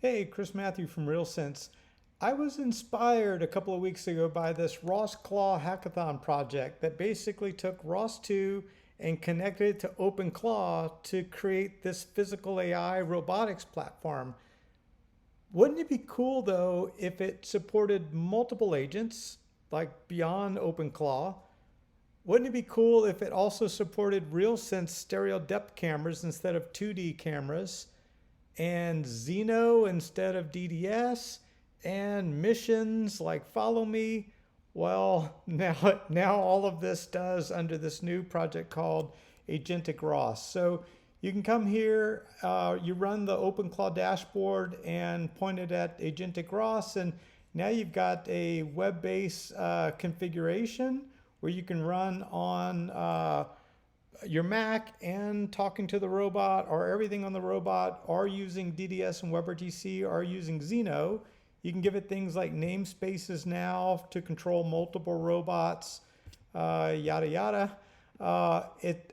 Hey, Chris Matthew from RealSense. I was inspired a couple of weeks ago by this ROS hackathon project that basically took ROS2 and connected it to OpenClaw to create this physical AI robotics platform. Wouldn't it be cool though if it supported multiple agents, like beyond OpenClaw? Wouldn't it be cool if it also supported RealSense stereo depth cameras instead of 2D cameras? And Xeno instead of DDS, and missions like Follow Me. Well, now all of this does under this new project called AgenticROS. So you can come here, you run the OpenClaw dashboard and point it at AgenticROS, and now you've got a web-based configuration where you can run on your Mac and talking to the robot, or everything on the robot, or using DDS and WebRTC, or using Xeno. You can give it things like namespaces now to control multiple robots, yada yada. I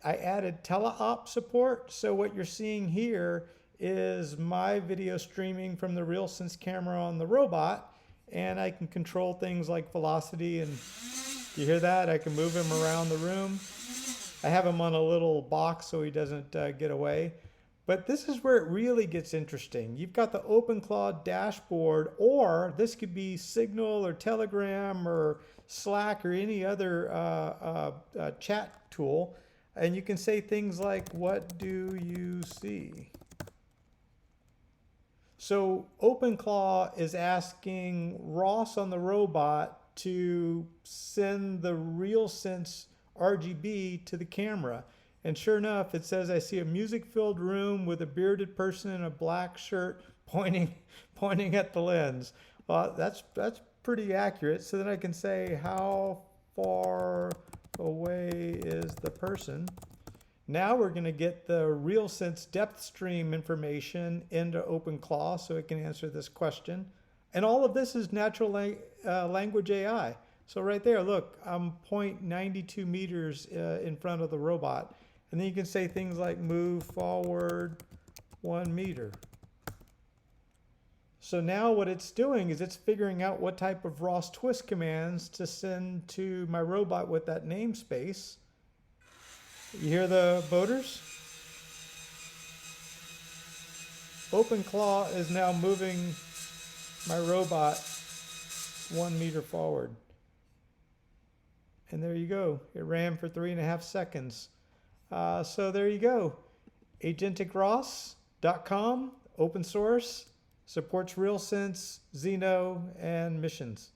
added teleop support, so what you're seeing here is my video streaming from the RealSense camera on the robot, and I can control things like velocity, and you hear that? I can move him around the room. I have him on a little box so he doesn't get away. But this is where it really gets interesting. You've got the OpenClaw dashboard, or this could be Signal or Telegram or Slack or any other chat tool. And you can say things like, what do you see? So OpenClaw is asking ROS on the robot to send the RealSense RGB to the camera. And sure enough, it says, I see a music-filled room with a bearded person in a black shirt pointing at the lens. Well, that's pretty accurate. So then I can say, how far away is the person? Now we're going to get the RealSense depth stream information into OpenClaw so it can answer this question. And all of this is natural language AI. So right there, look, I'm 0.92 meters in front of the robot. And then you can say things like move forward 1 meter. So now what it's doing is it's figuring out what type of ROS twist commands to send to my robot with that namespace. You hear the motors? OpenClaw is now moving my robot 1 meter forward. And there you go. It ran for 3.5 seconds. So there you go. AgenticROS.com, open source, supports RealSense, Xeno, and missions.